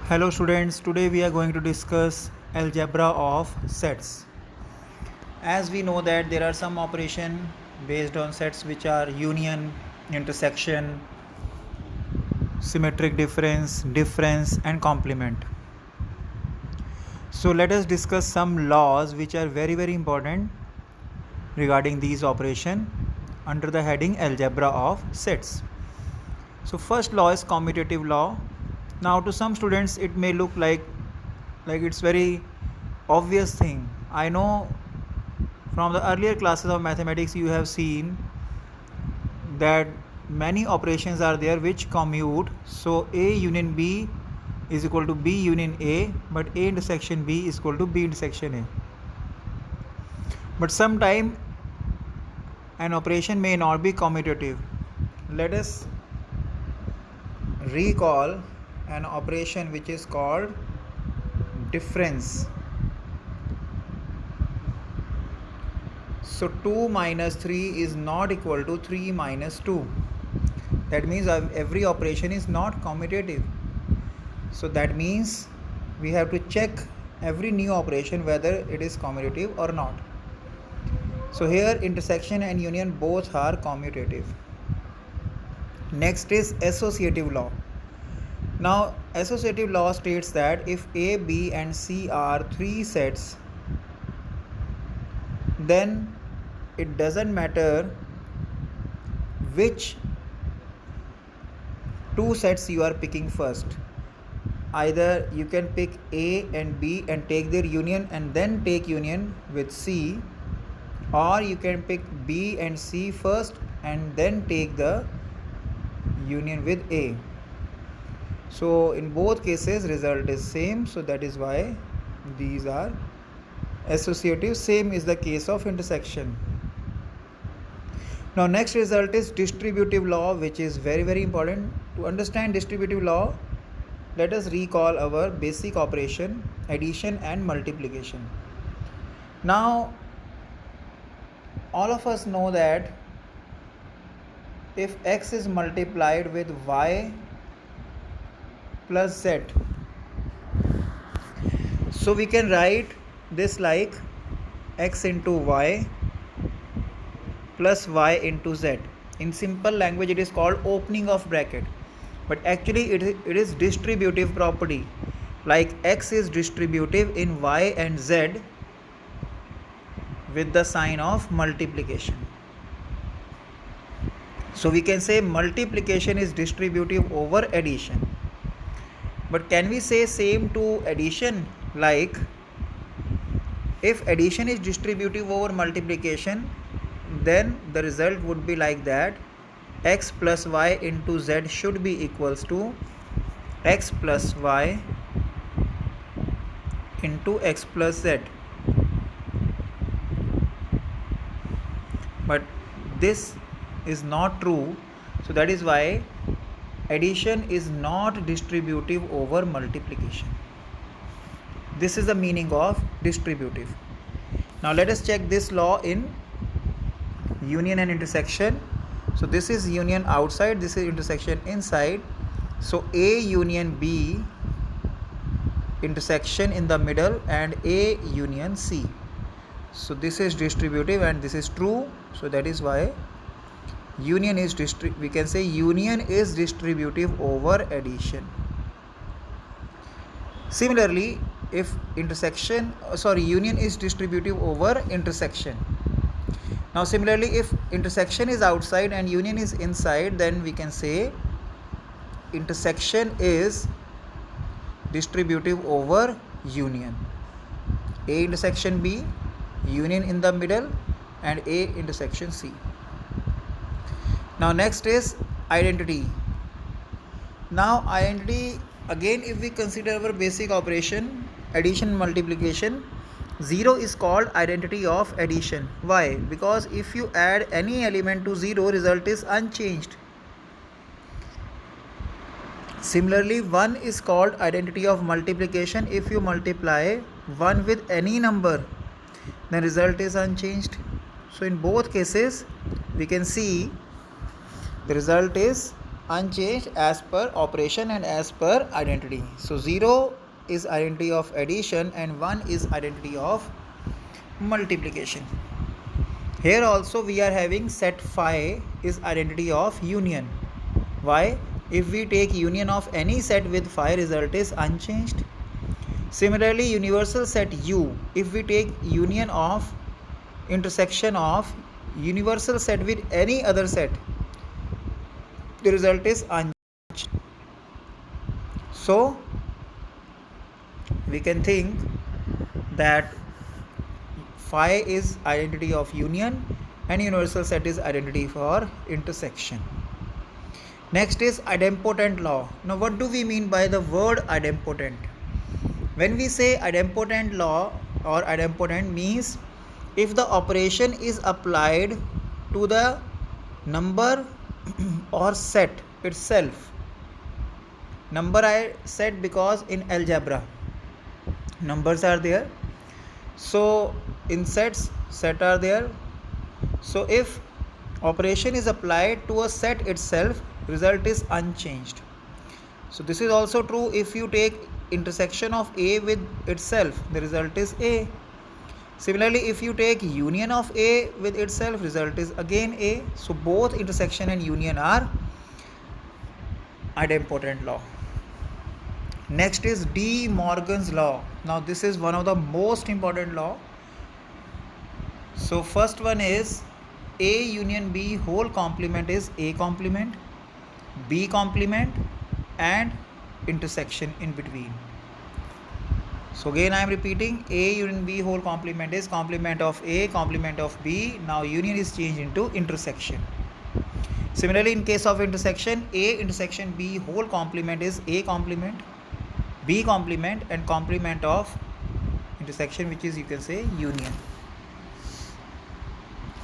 Hello students, today we are going to discuss algebra of sets. As we know that there are some operation based on sets which are union, intersection, symmetric difference, difference and complement. So let us discuss some laws which are very important regarding these operation under the heading algebra of sets. So first law is commutative law. Now to some students it may look like it's very obvious thing. I know from the earlier classes of mathematics you have seen that many operations are there which commute. So A union B is equal to B union A, but A intersection B is equal to B intersection A. But sometime an operation may not be commutative. Let us recall an operation which is called difference. So 2 minus 3 is not equal to 3 minus 2. That means every operation is not commutative. So that means we have to check every new operation whether it is commutative or not. So here intersection and union both are commutative. Next is associative law. Now associative law states that if A, B and C are three sets, then it doesn't matter which two sets you are picking first. Either you can pick A and B and take their union and then take union with C, or you can pick B and C first and then take the union with A. So in both cases result is same, so that is why these are associative. Same is the case of intersection. Now next result is distributive law, which is very important. To understand distributive law, let us recall our basic operation, addition and multiplication. Now all of us know that if x is multiplied with y plus z, so we can write this like x into y plus y into z. In simple language it is called opening of bracket, but actually it is distributive property, like x is distributive in y and z with the sign of multiplication. So we can say multiplication is distributive over addition. But can we say same to addition? Like if addition is distributive over multiplication, then the result would be like that: x plus y into z should be equals to x plus y into x plus z. But this is not true, so that is why addition is not distributive over multiplication. This is the meaning of distributive. Now let us check this law in union and intersection. So this is union outside, this is intersection inside. So A union B, intersection in the middle, and A union C. So this is distributive and this is true, so that is why union is we can say union is distributive over addition. Similarly, if union is distributive over intersection. Now similarly, if intersection is outside and union is inside, then we can say intersection is distributive over union. A intersection B, union in the middle, and A intersection C. Now next is identity. Now identity, again if we consider our basic operation, addition multiplication, 0 is called identity of addition. Why? Because if you add any element to 0, result is unchanged. Similarly, 1 is called identity of multiplication. If you multiply 1 with any number, the result is unchanged. So in both cases we can see the result is unchanged as per operation and as per identity. So 0 is identity of addition and 1 is identity of multiplication. Here also we are having set phi is identity of union. Why? If we take union of any set with phi, result is unchanged. Similarly, universal set U, if we take union of intersection of universal set with any other set, the result is unchanged. So we can think that phi is identity of union and universal set is identity for intersection. Next is idempotent law. Now what do we mean by the word idempotent? When we say idempotent law or idempotent means if the operation is applied to the number or set itself. Number I said because in algebra numbers are there. So in sets, set are there. So if operation is applied to a set itself, result is unchanged. So this is also true if you take intersection of A with itself, the result is A. Similarly, if you take union of A with itself, result is again A. So both intersection and union are idempotent law. Next is De Morgan's law. Now this is one of the most important law. So first one is A union B whole complement is A complement, B complement and intersection in between. So again I am repeating, A union B whole complement is complement of A, complement of B. Now union is changed into intersection. Similarly, in case of intersection, A intersection B whole complement is A complement, B complement and complement of intersection, which is you can say union.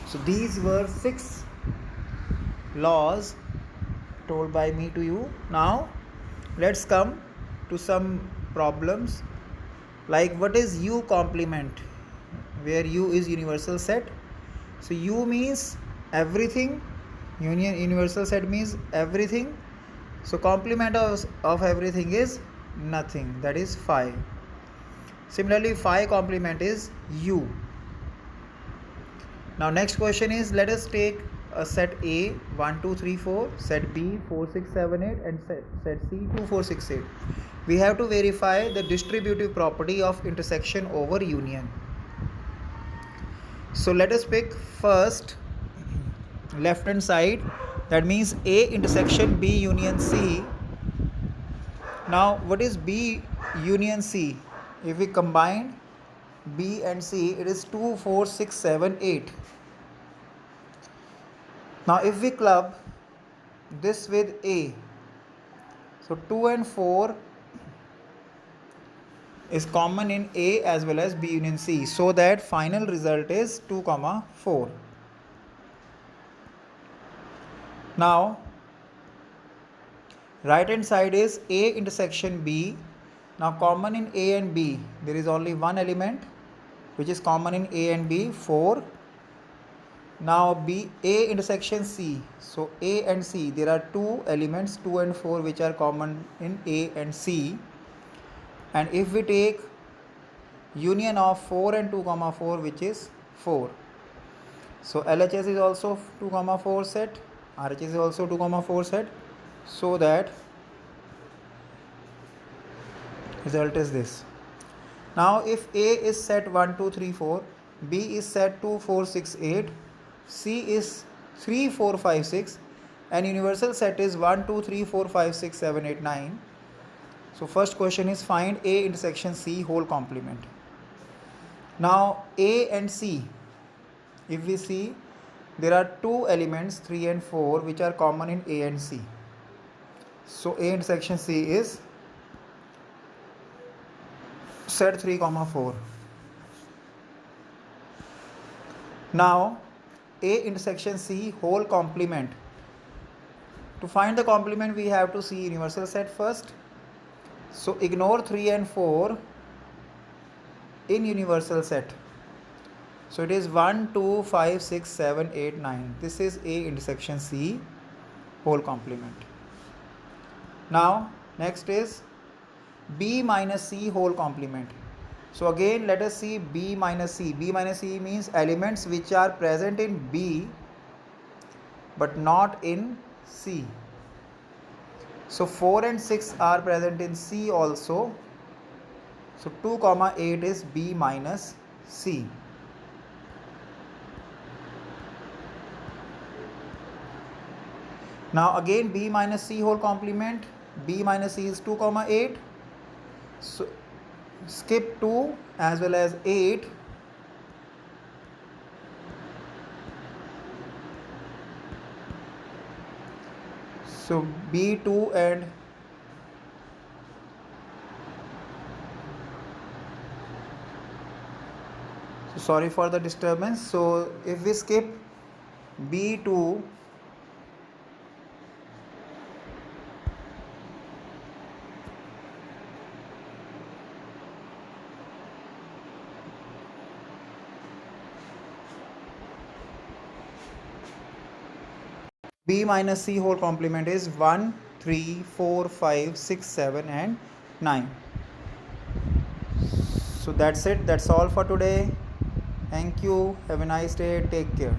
So these were 6 laws told by me to you. Now let's come to some problems like what is U complement, where U is universal set. So U means everything, universal set means everything. So complement of everything is nothing, that is phi. Similarly, phi complement is U. Now next question is, let us take a set A 1 2 3 4, set B 4 6 7 8 and set C 2 4 6 8. We have to verify the distributive property of intersection over union. So let us pick first left hand side, that means A intersection B union C. Now what is B union C? If we combine B and C, it is 2 4 6 7 8. Now if we club this with A, so 2 and 4 is common in A as well as B union C, so that final result is 2, 4. Now right hand side is A intersection B. Now common in A and B, there is only one element which is common in A and B, 4. Now B A intersection C, so A and C, there are 2 elements 2 and 4 which are common in A and C. And if we take union of 4 and 2, 4, which is 4. So LHS is also 2, 4 set, RHS is also 2, 4 set, so that result is this. Now if A is set 1 2 3 4, B is set 2 4 6 8, C is 3 4 5 6 and universal set is 1 2 3 4 5 6 7 8 9. So first question is find A intersection C whole complement. Now A and C, if we see, there are 2 elements 3 and 4 which are common in A and C. So A intersection C is set 3, 4. Now A intersection C whole complement. To find the complement, we have to see universal set first. So ignore 3 and 4 in universal set. So it is 1 2 5 6 7 8 9. This is A intersection C whole complement. Now next is b minus c whole complement. So again let us see b minus c. B minus c means elements which are present in b but not in c. So 4 and 6 are present in c also. So 2 comma 8 is b minus c. Now again b minus c whole complement. B minus c is 2 comma 8. So skip 2 as well as 8. So b2 and sorry for the disturbance. So if we skip b2, b minus c whole complement is 1, 3, 4, 5, 6, 7 and 9. So that's it. That's all for today. Thank you. Have a nice day. Take care.